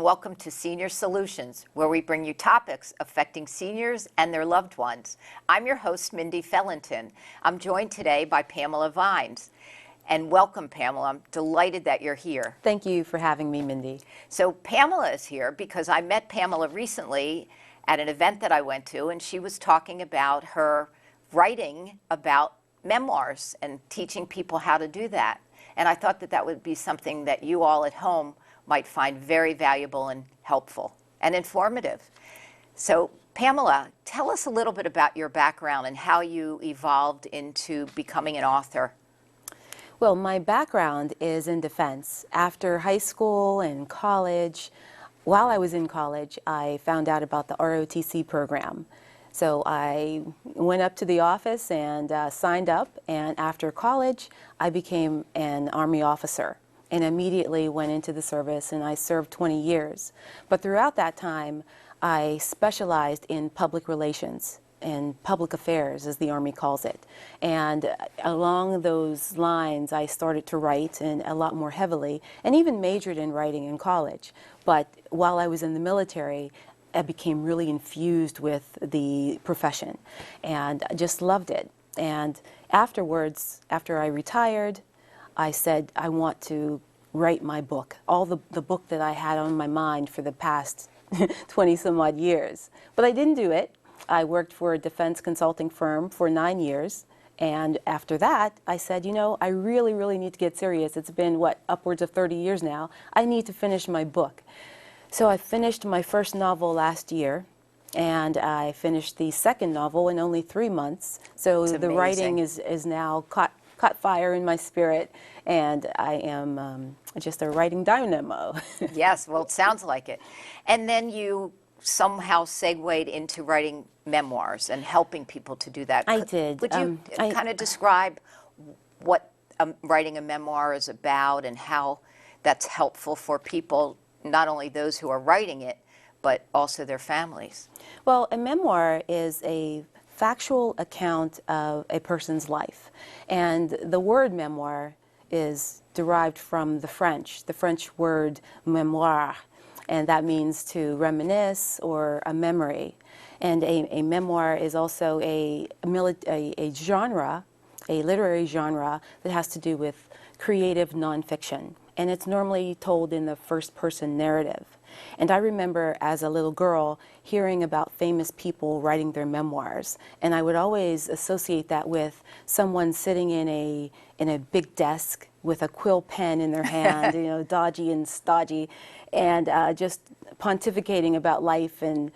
and welcome to Senior Solutions, where we bring you topics affecting seniors and their loved ones. I'm your host, Mindy Fellenton. I'm joined today by Pamela Vines. And welcome, Pamela. I'm delighted that you're here. Thank you for having me, Mindy. So Pamela is here because I met Pamela recently at an event that I went to, and she was talking about her writing about memoirs and teaching people how to do that. And I thought that that would be something that you all at home might find very valuable and helpful and informative. So Pamela, tell us a little bit about your background and how you evolved into becoming an author. Well, my background is in defense. After high school and college, while I was in college, I found out about the ROTC program. So I went up to the office and signed up, and after college, I became an Army officer and immediately went into the service, and I served 20 years. But throughout that time, I specialized in public relations and public affairs, as the Army calls it. And along those lines, I started to write, and a lot more heavily, and even majored in writing in college. But while I was in the military, I became really infused with the profession, and I just loved it. And afterwards, after I retired, I said, I want to write my book, the book that I had on my mind for the past 20 some odd years. But I didn't do it. I worked for a defense consulting firm for 9 years. And after that, I said, you know, I really, really need to get serious. It's been, what, upwards of 30 years now. I need to finish my book. So I finished my first novel last year, and I finished the second novel in only 3 months. So the writing is now caught fire in my spirit, and I am just a writing dynamo. Yes, well, it sounds like it. And then you somehow segued into writing memoirs and helping people to do that. I did. Would you kind of describe what writing a memoir is about and how that's helpful for people, not only those who are writing it, but also their families? Well, a memoir is a factual account of a person's life. And the word memoir is derived from the French word mémoire, and that means to reminisce or a memory. And a memoir is also a genre, a literary genre that has to do with creative nonfiction. And it's normally told in the first-person narrative. And I remember as a little girl hearing about famous people writing their memoirs, and I would always associate that with someone sitting in a big desk with a quill pen in their hand, you know, dodgy and stodgy, and just pontificating about life and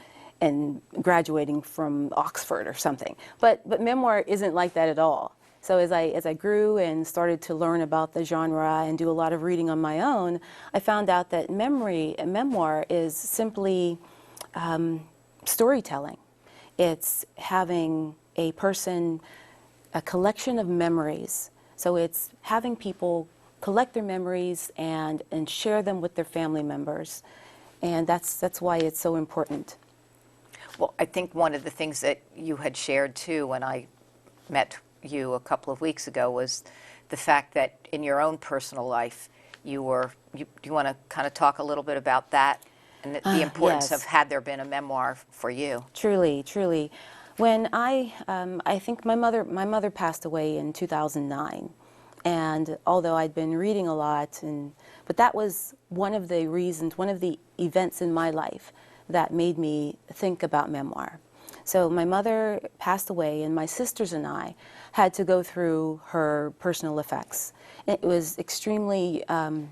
graduating from Oxford or something. But memoir isn't like that at all. So as I grew and started to learn about the genre and do a lot of reading on my own, I found out that a memoir is simply storytelling. It's having a collection of memories. So it's having people collect their memories and share them with their family members. And that's why it's so important. Well, I think one of the things that you had shared too when I met you a couple of weeks ago was the fact that in your own personal life do you want to kind of talk a little bit about that and the importance yes. of had there been a memoir for you? Truly, truly. When I think my mother passed away in 2009, and although I'd been reading a lot, but that was one of the reasons, one of the events in my life that made me think about memoir. So my mother passed away, and my sisters and I had to go through her personal effects. It was extremely, I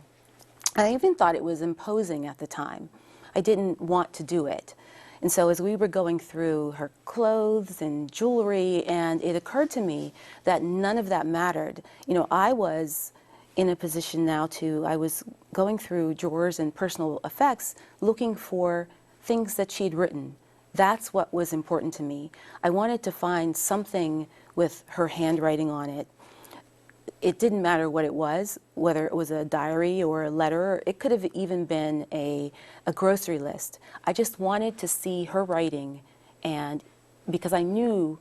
even thought it was imposing at the time. I didn't want to do it. And so as we were going through her clothes and jewelry, and it occurred to me that none of that mattered. You know, I was in a position now I was going through drawers and personal effects looking for things that she'd written. That's what was important to me. I wanted to find something with her handwriting on it. It didn't matter what it was, whether it was a diary or a letter. It could have even been a grocery list. I just wanted to see her writing, and because I knew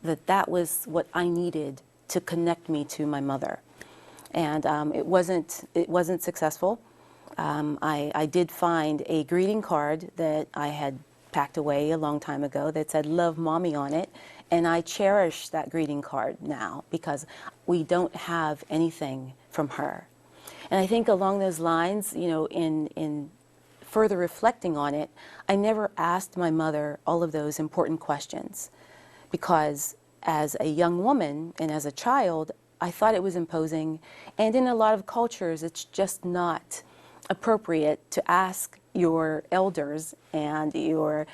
that that was what I needed to connect me to my mother. And it wasn't successful. I did find a greeting card that I had packed away a long time ago that said "Love Mommy" on it, and I cherish that greeting card now because we don't have anything from her. And I think along those lines, you know, in further reflecting on it, I never asked my mother all of those important questions because as a young woman and as a child, I thought it was imposing, and in a lot of cultures, it's just not appropriate to ask your elders and your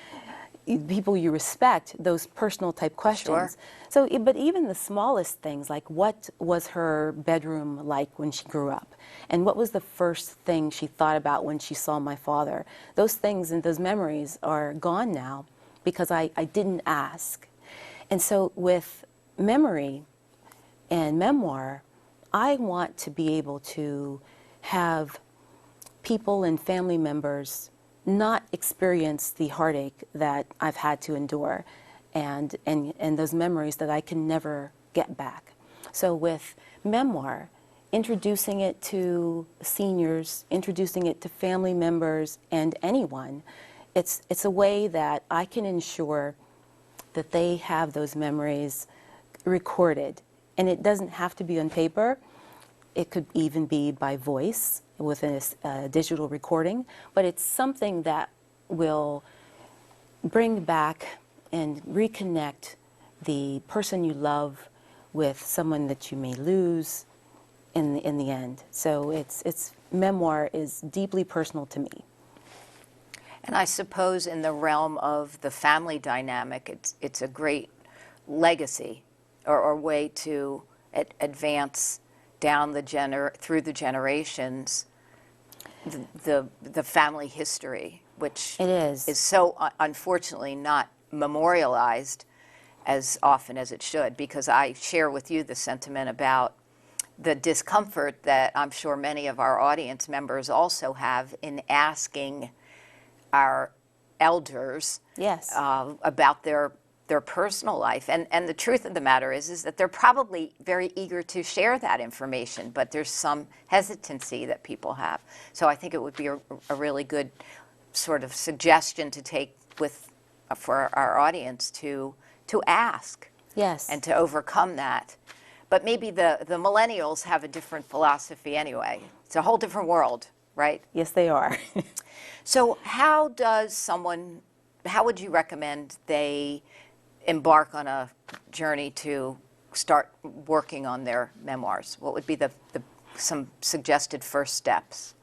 people you respect those personal type questions. Sure. So, but even the smallest things, like what was her bedroom like when she grew up? And what was the first thing she thought about when she saw my father? Those things and those memories are gone now because I didn't ask. And so with memory and memoir, I want to be able to have people and family members not experience the heartache that I've had to endure and those memories that I can never get back. So with memoir, introducing it to seniors, introducing it to family members and anyone, it's a way that I can ensure that they have those memories recorded. And it doesn't have to be on paper. It could even be by voice with a digital recording, but it's something that will bring back and reconnect the person you love with someone that you may lose in the end. So it's memoir is deeply personal to me. And I suppose in the realm of the family dynamic, it's a great legacy or way to advance down through the generations the family history, which It is so unfortunately not memorialized as often as it should, because I share with you the sentiment about the discomfort that I'm sure many of our audience members also have in asking our elders Yes. About their personal life. And the truth of the matter is that they're probably very eager to share that information, but there's some hesitancy that people have. So I think it would be a really good sort of suggestion to take for our audience to ask. Yes. And to overcome that. But maybe the millennials have a different philosophy anyway. It's a whole different world, right? Yes, they are. So how would you recommend they embark on a journey to start working on their memoirs? What would be some suggested first steps?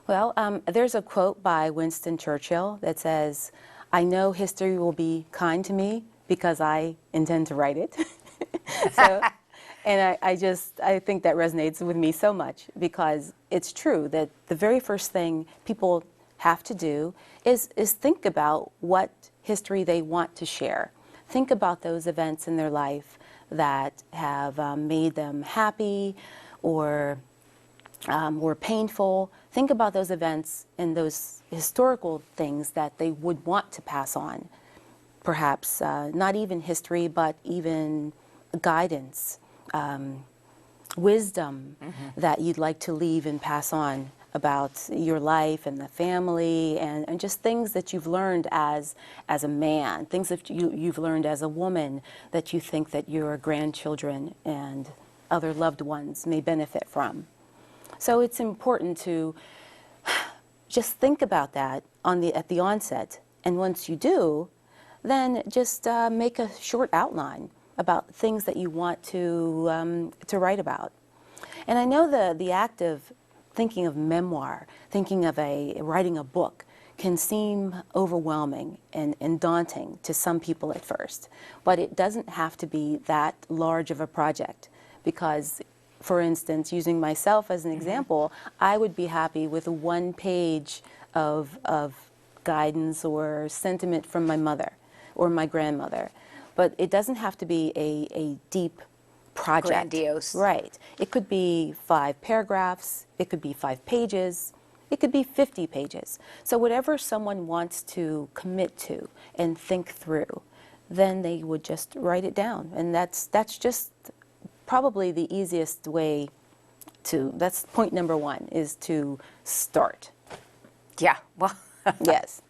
Well, there's a quote by Winston Churchill that says, "I know history will be kind to me because I intend to write it." So, and I think that resonates with me so much because it's true that the very first thing people have to do is think about what history they want to share. Think about those events in their life that have made them happy or were painful. Think about those events and those historical things that they would want to pass on. Perhaps not even history, but even guidance, wisdom that you'd like to leave and pass on about your life and the family and just things that you've learned as a man, things that you've learned as a woman that you think that your grandchildren and other loved ones may benefit from. So it's important to just think about that at the onset, and once you do, then just make a short outline about things that you want to write about. And I know the act of thinking of memoir, thinking of writing a book can seem overwhelming and daunting to some people at first, but it doesn't have to be that large of a project because, for instance, using myself as an example, I would be happy with a 1 page of guidance or sentiment from my mother or my grandmother, but it doesn't have to be a deep project. Grandiose. Right. It could be 5 paragraphs, it could be 5 pages, it could be 50 pages. So whatever someone wants to commit to and think through, then they would just write it down. And that's just probably the easiest way that's point number one, is to start. Yeah, well, Yes.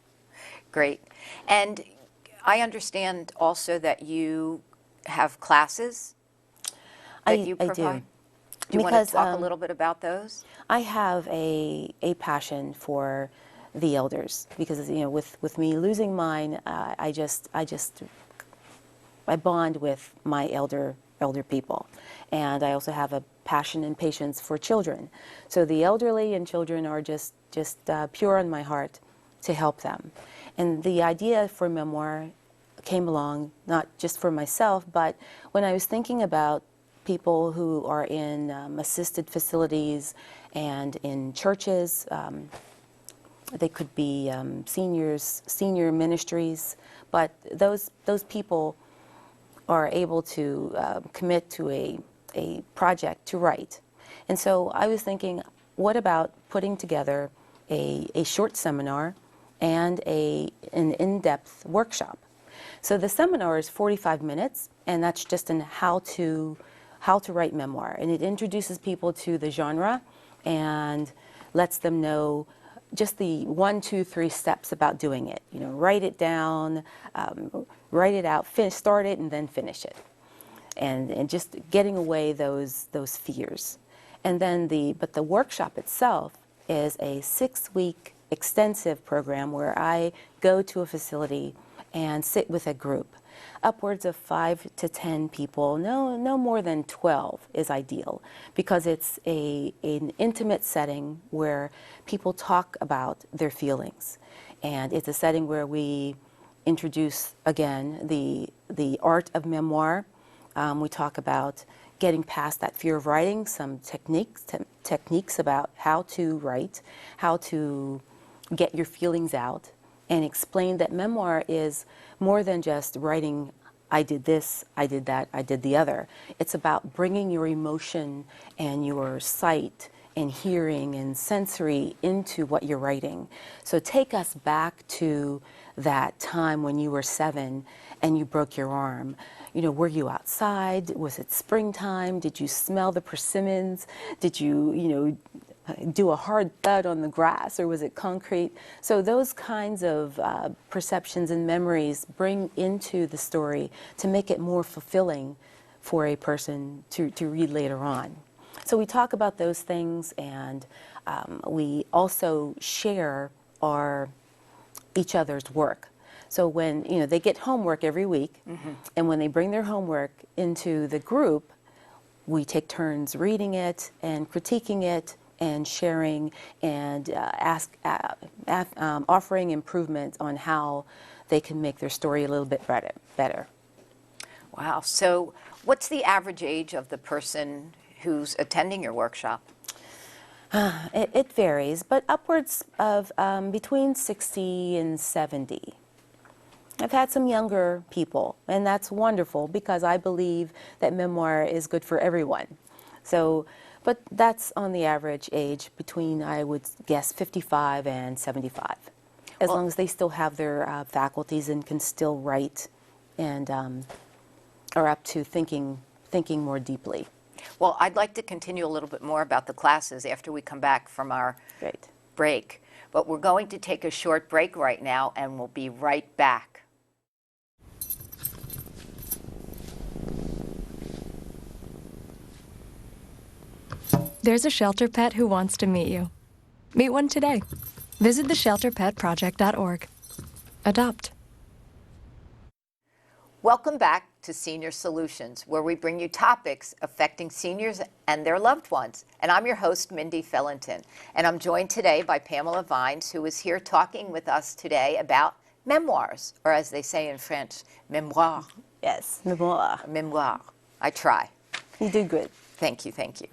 great. And I understand also that you have classes that you I provide. do. Do you want Because to talk a little bit about those? I have a passion for the elders because, with me losing mine, I bond with my elder people, and I also have a passion and patience for children. So the elderly and children are just pure on my heart to help them. And the idea for memoir came along not just for myself, but when I was thinking about people who are in assisted facilities and in churches. They could be senior ministries, but those people are able to commit to a project to write. And so I was thinking, what about putting together a short seminar and an in-depth workshop? So the seminar is 45 minutes, and that's just in how to write memoir. And it introduces people to the genre and lets them know just the 1, 2, 3 steps about doing it. Write it down, write it out, start it, and then finish it. And just getting away those fears. And then the workshop itself is a 6-week extensive program where I go to a facility and sit with a group. Upwards of 5 to 10 people, no more than 12 is ideal, because it's an intimate setting where people talk about their feelings. And it's a setting where we introduce, again, the art of memoir. We talk about getting past that fear of writing, some techniques about how to write, how to get your feelings out, and explain that memoir is more than just writing, I did this, I did that, I did the other. It's about bringing your emotion and your sight and hearing and sensory into what you're writing. So take us back to that time when you were 7 and you broke your arm. Were you outside? Was it springtime? Did you smell the persimmons? Did you, do a hard thud on the grass, or was it concrete? So those kinds of perceptions and memories bring into the story to make it more fulfilling for a person to read later on. So we talk about those things, and we also share each other's work. So when they get homework every week, and when they bring their homework into the group, we take turns reading it and critiquing it and sharing and offering improvements on how they can make their story a little bit better. Wow. So what's the average age of the person who's attending your workshop? It varies, but upwards of between 60 and 70. I've had some younger people, and that's wonderful because I believe that memoir is good for everyone. So, but that's on the average age between, I would guess, 55 and 75, as long as they still have their faculties and can still write and are up to thinking more deeply. Well, I'd like to continue a little bit more about the classes after we come back from our break. But we're going to take a short break right now, and we'll be right back. There's a shelter pet who wants to meet you. Meet one today. Visit theshelterpetproject.org. Adopt. Welcome back to Senior Solutions, where we bring you topics affecting seniors and their loved ones. And I'm your host, Mindy Fellington. And I'm joined today by Pamela Vines, who is here talking with us today about memoirs, or as they say in French, mémoire. Yes, memoir. Mémoire. I try. You did good. Thank you, thank you.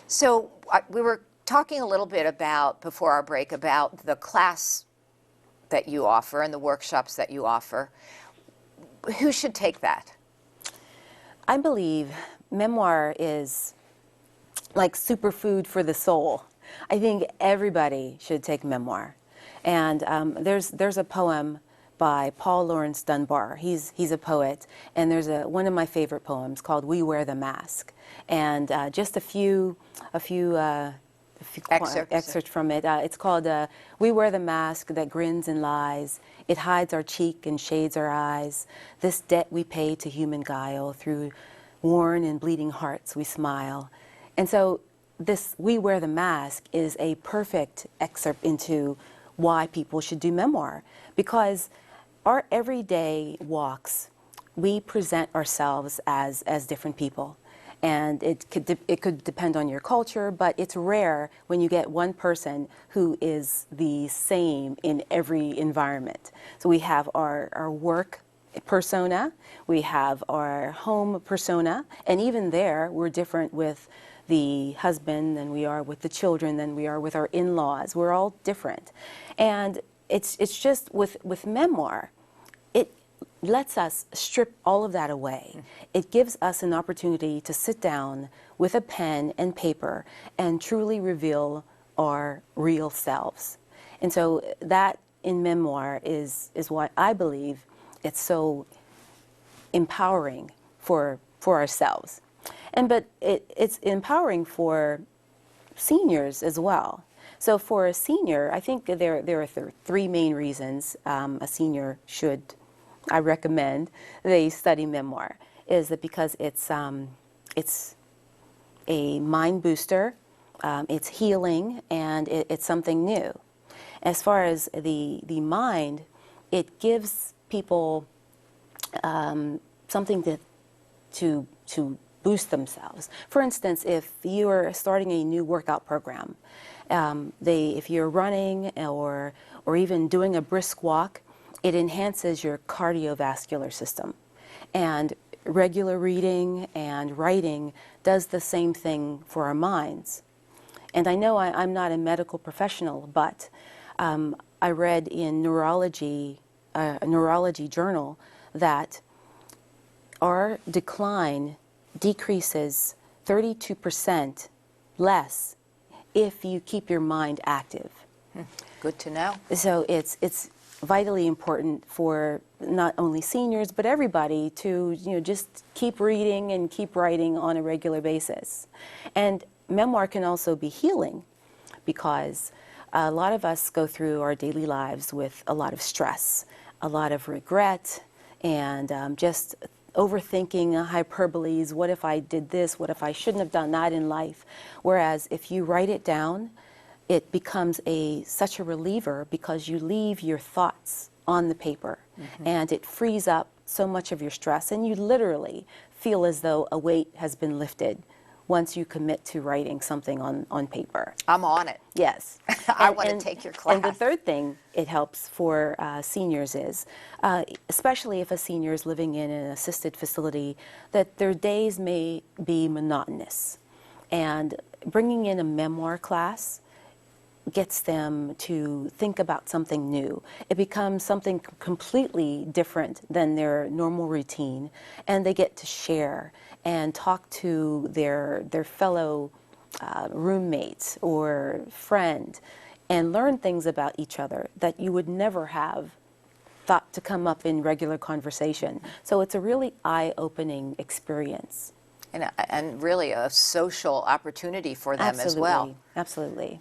So we were talking a little bit about, before our break, about the class that you offer and the workshops that you offer. Who should take that? I believe memoir is like superfood for the soul. I think everybody should take memoir. And there's a poem by Paul Laurence Dunbar. He's a poet, and there's one of my favorite poems called "We Wear the Mask," and just a few excerpts from it. It's called "We wear the mask that grins and lies. It hides our cheek and shades our eyes. This debt we pay to human guile. Through worn and bleeding hearts we smile." And so this "We Wear the Mask" is a perfect excerpt into why people should do memoir, because our everyday walks, we present ourselves as different people. And it could depend on your culture, but it's rare when you get one person who is the same in every environment. So we have our work persona, we have our home persona, and even there we're different with the husband than we are with the children, than we are with our in-laws. We're all different. And it's just with memoir, it lets us strip all of that away. It gives us an opportunity to sit down with a pen and paper and truly reveal our real selves. And so that in memoir is why I believe it's so empowering for ourselves. But it's empowering for seniors as well. So for a senior, I think there are three main reasons a senior should, I recommend, they study memoir. Is that because it's a mind booster, it's healing, and it's something new. As far as the mind, it gives people something to boost themselves. For instance, if you are starting a new workout program, if you're running or even doing a brisk walk, it enhances your cardiovascular system. And regular reading and writing does the same thing for our minds. And I know I'm not a medical professional, but I read in a neurology journal that our decline decreases 32% less if you keep your mind active. Good to know. So it's vitally important for not only seniors but everybody to just keep reading and keep writing on a regular basis. And memoir can also be healing, because a lot of us go through our daily lives with a lot of stress, a lot of regret, and just overthinking, hyperboles. What if I did this? What if I shouldn't have done that in life? Whereas if you write it down, it becomes such a reliever, because you leave your thoughts on the paper, and it frees up so much of your stress, and you literally feel as though a weight has been lifted once you commit to writing something on paper. I'm on it. Yes. I want to take your class. And the third thing it helps for seniors is, especially if a senior is living in an assisted facility, that their days may be monotonous. And bringing in a memoir class gets them to think about something new. It becomes something completely different than their normal routine, and they get to share and talk to their fellow roommates or friend and learn things about each other that you would never have thought to come up in regular conversation. So it's a really eye-opening experience. And really a social opportunity for them as well. Absolutely.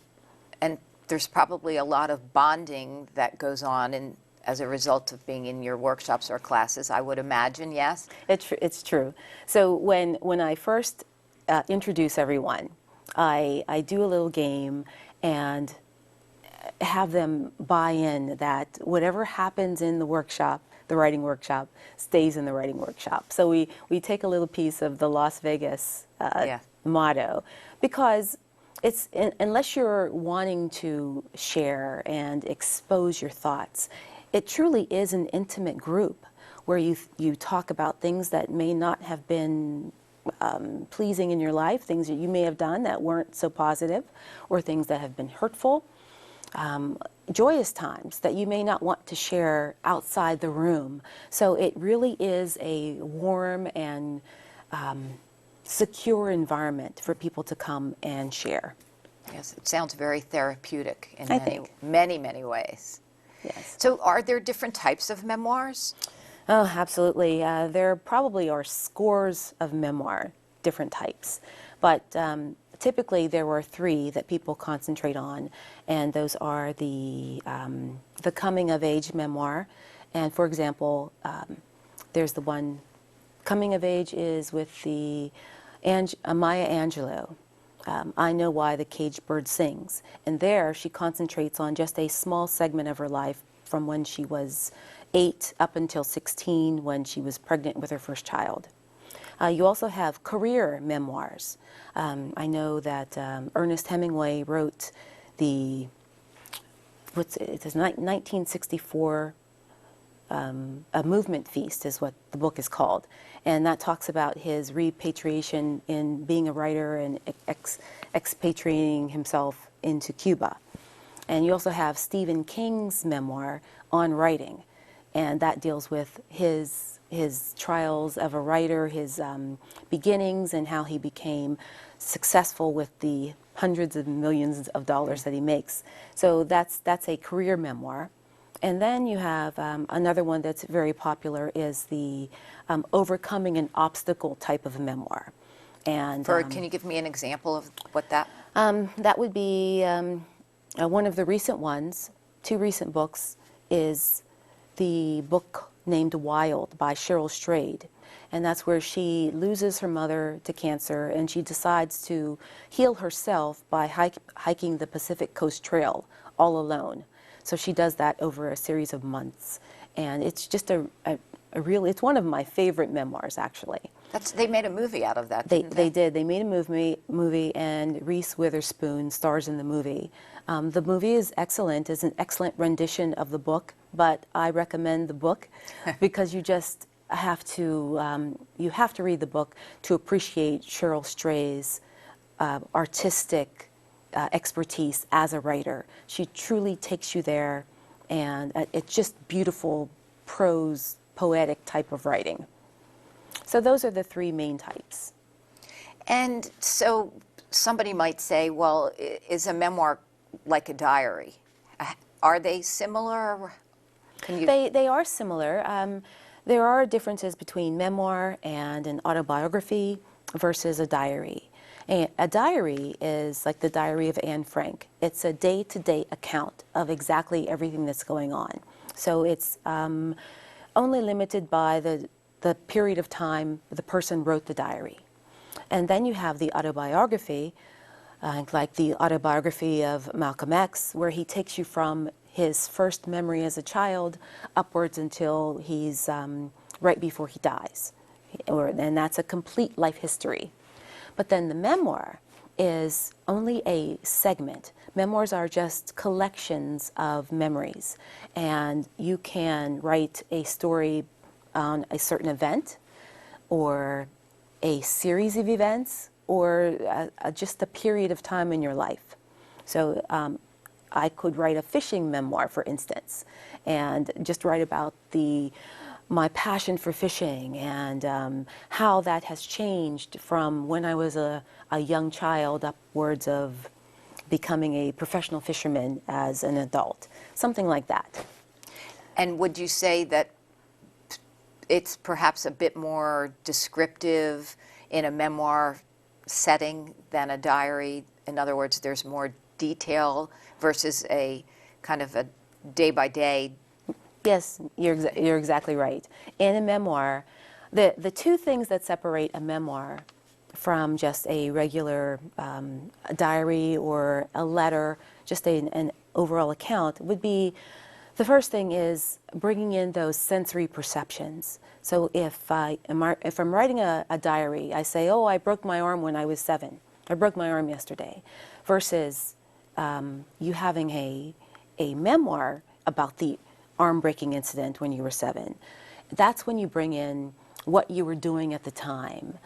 And there's probably a lot of bonding that goes on as a result of being in your workshops or classes, I would imagine, yes? It's true. So when I first introduce everyone, I do a little game and have them buy in that whatever happens in the workshop, the writing workshop, stays in the writing workshop. So we take a little piece of the Las Vegas motto, because unless you're wanting to share and expose your thoughts, it truly is an intimate group where you talk about things that may not have been pleasing in your life, things that you may have done that weren't so positive, or things that have been hurtful, joyous times that you may not want to share outside the room. So it really is a warm and secure environment for people to come and share. Yes, it sounds very therapeutic in I think. many ways. Yes. So are there different types of memoirs? Oh, absolutely. There probably are scores of memoir, different types. But typically there were three that people concentrate on, and those are the coming-of-age memoir. And for example, there's the one, coming of age is with the Maya Angelou. I Know Why the Caged Bird Sings. And there she concentrates on just a small segment of her life from when she was 8 up until 16 when she was pregnant with her first child. You also have career memoirs. I know that Ernest Hemingway wrote the, it is 1964 A Movement Feast is what the book is called. And that talks about his repatriation in being a writer and expatriating himself into Cuba. And you also have Stephen King's memoir on writing, and that deals with his trials of a writer, his beginnings, and how he became successful with the hundreds of millions of dollars that he makes. So that's a career memoir. And then you have another one that's very popular is the overcoming an obstacle type of memoir. And Can you give me an example of what that? that would be one of the recent ones. Two recent books is the book named Wild by Cheryl Strayed. And that's where she loses her mother to cancer, and she decides to heal herself by hiking the Pacific Coast Trail all alone. So she does that over a series of months. And it's just it's one of my favorite memoirs, actually. They made a movie out of that, didn't They did. They made a movie, and Reese Witherspoon stars in the movie. The movie is excellent. It's an excellent rendition of the book, but I recommend the book because you just have to read the book to appreciate Cheryl Strayed's artistic expertise as a writer. She truly takes you there, and it's just beautiful prose, poetic type of writing. So those are the three main types. And so somebody might say, well, is a memoir like a diary? Are they similar? They are similar. There are differences between memoir and an autobiography versus a diary. A diary is like the Diary of Anne Frank. It's a day-to-day account of exactly everything that's going on. So it's only limited by the period of time the person wrote the diary. And then you have the autobiography, like the autobiography of Malcolm X, where he takes you from his first memory as a child upwards until he's right before he dies. And that's a complete life history. But then the memoir is only a segment. Memoirs are just collections of memories. And you can write a story on a certain event, or a series of events, or just a period of time in your life. So I could write a fishing memoir, for instance, and just write about my passion for fishing and how that has changed from when I was a young child upwards of becoming a professional fisherman as an adult, something like that. And would you say that it's perhaps a bit more descriptive in a memoir setting than a diary? In other words, there's more detail versus a kind of a day-by-day. Yes, you're exactly right. In a memoir, the two things that separate a memoir from just a regular diary or a letter, just an overall account, would be, the first thing is bringing in those sensory perceptions. So if I'm writing a diary, I say, oh, I broke my arm when I was 7. I broke my arm yesterday. Versus you having a memoir about the arm-breaking incident when you were 7. That's when you bring in what you were doing at the time.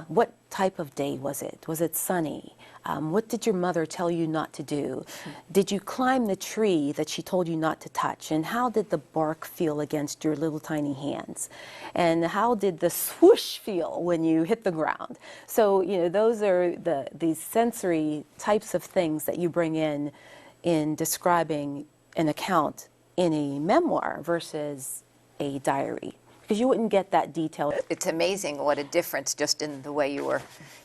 What type of day was it? Was it sunny? What did your mother tell you not to do? Did you climb the tree that she told you not to touch? And how did the bark feel against your little tiny hands? And how did the swoosh feel when you hit the ground? So, those are these sensory types of things that you bring in describing an account in a memoir versus a diary, because you wouldn't get that detail. It's amazing what a difference, just in the way you were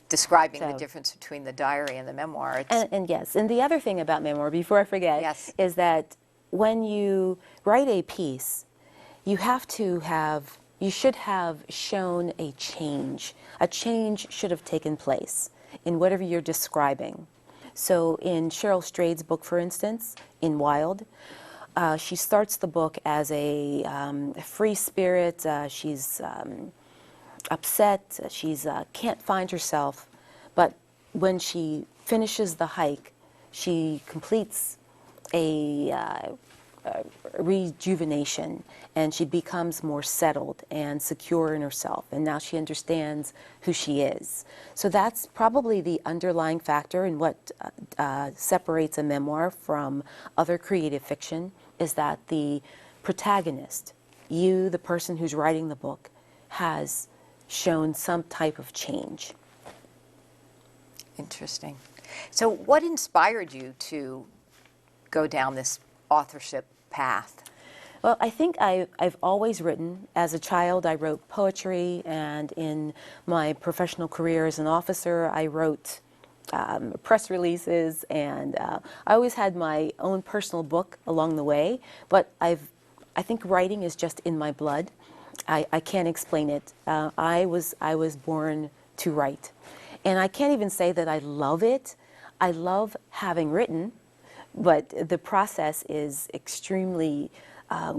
describing the So- difference between the diary and the memoir. And yes, and the other thing about memoir, before I forget, Yes. is that when you write a piece, you should have shown a change. A change should have taken place in whatever you're describing. So in Cheryl Strayed's book, for instance, in Wild, she starts the book as a free spirit. She's upset. She's can't find herself. But when she finishes the hike, she completes a rejuvenation, and she becomes more settled and secure in herself, and now she understands who she is. So that's probably the underlying factor in what separates a memoir from other creative fiction, is that the protagonist, you, the person who's writing the book, has shown some type of change. Interesting. So what inspired you to go down this authorship path? Well, I think I've always written. As a child, I wrote poetry, and in my professional career as an officer, I wrote press releases, and I always had my own personal book along the way, but I think writing is just in my blood. I can't explain it. I was born to write. And I can't even say that I love it. I love having written, but the process is extremely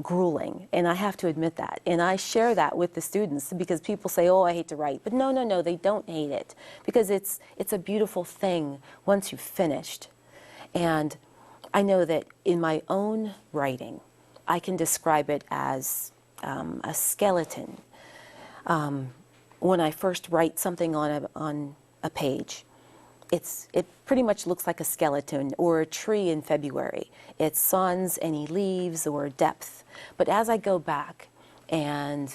grueling, and I have to admit that. And I share that with the students, because people say, oh, I hate to write. But no, they don't hate it, because it's a beautiful thing once you've finished. And I know that in my own writing, I can describe it as a skeleton. When I first write something on a page, it pretty much looks like a skeleton or a tree in February. It's sans any leaves or depth. But as I go back and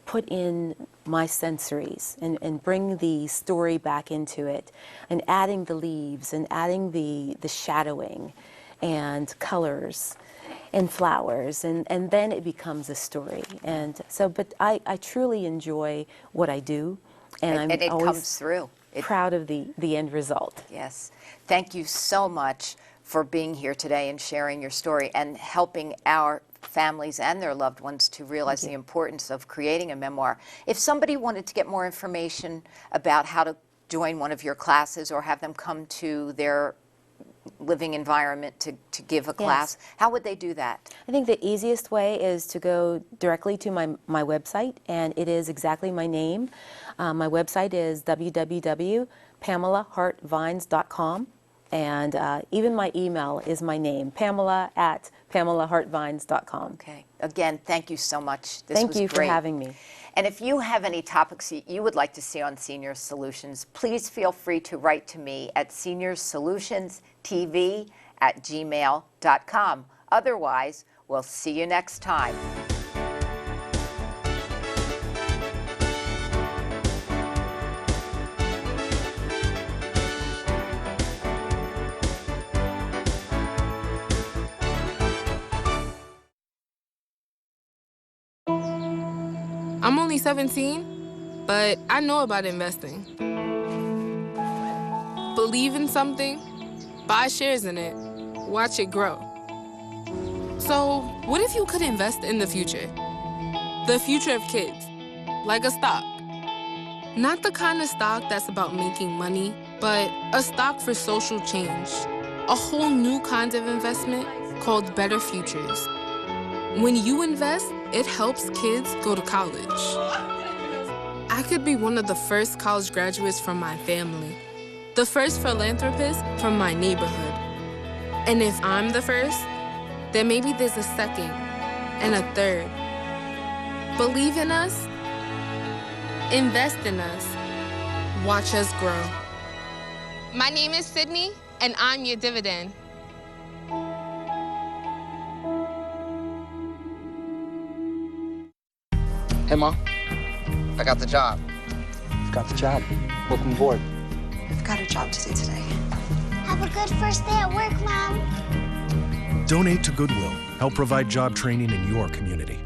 put in my sensories and bring the story back into it, and adding the leaves and adding the shadowing and colors and flowers, and then it becomes a story. And so, but I truly enjoy what I do, and And I'm it always comes through. proud of the end result. Yes. Thank you so much for being here today and sharing your story and helping our families and their loved ones to realize the importance of creating a memoir. If somebody wanted to get more information about how to join one of your classes or have them come to their living environment to give a class, how would they do that? I think the easiest way is to go directly to my website, and it is exactly my name. My website is www.pamelahartvines.com, and even my email is my name, Pamela@pamelahartvines.com. Okay. Again, thank you so much. This Thank was you for great. having me. And if you have any topics you would like to see on Senior Solutions, please feel free to write to me at seniorsolutionsTV@gmail.com. Otherwise, we'll see you next time. I'm only 17, but I know about investing. Believe in something, buy shares in it, watch it grow. So, what if you could invest in the future? The future of kids, like a stock. Not the kind of stock that's about making money, but a stock for social change. A whole new kind of investment called Better Futures. When you invest, it helps kids go to college. I could be one of the first college graduates from my family, the first philanthropist from my neighborhood. And if I'm the first, then maybe there's a second and a third. Believe in us, invest in us, watch us grow. My name is Sydney, and I'm your dividend. Hey, Mom. I got the job. You've got the job. Welcome aboard. I've got a job to do today. Have a good first day at work, Mom. Donate to Goodwill. Help provide job training in your community.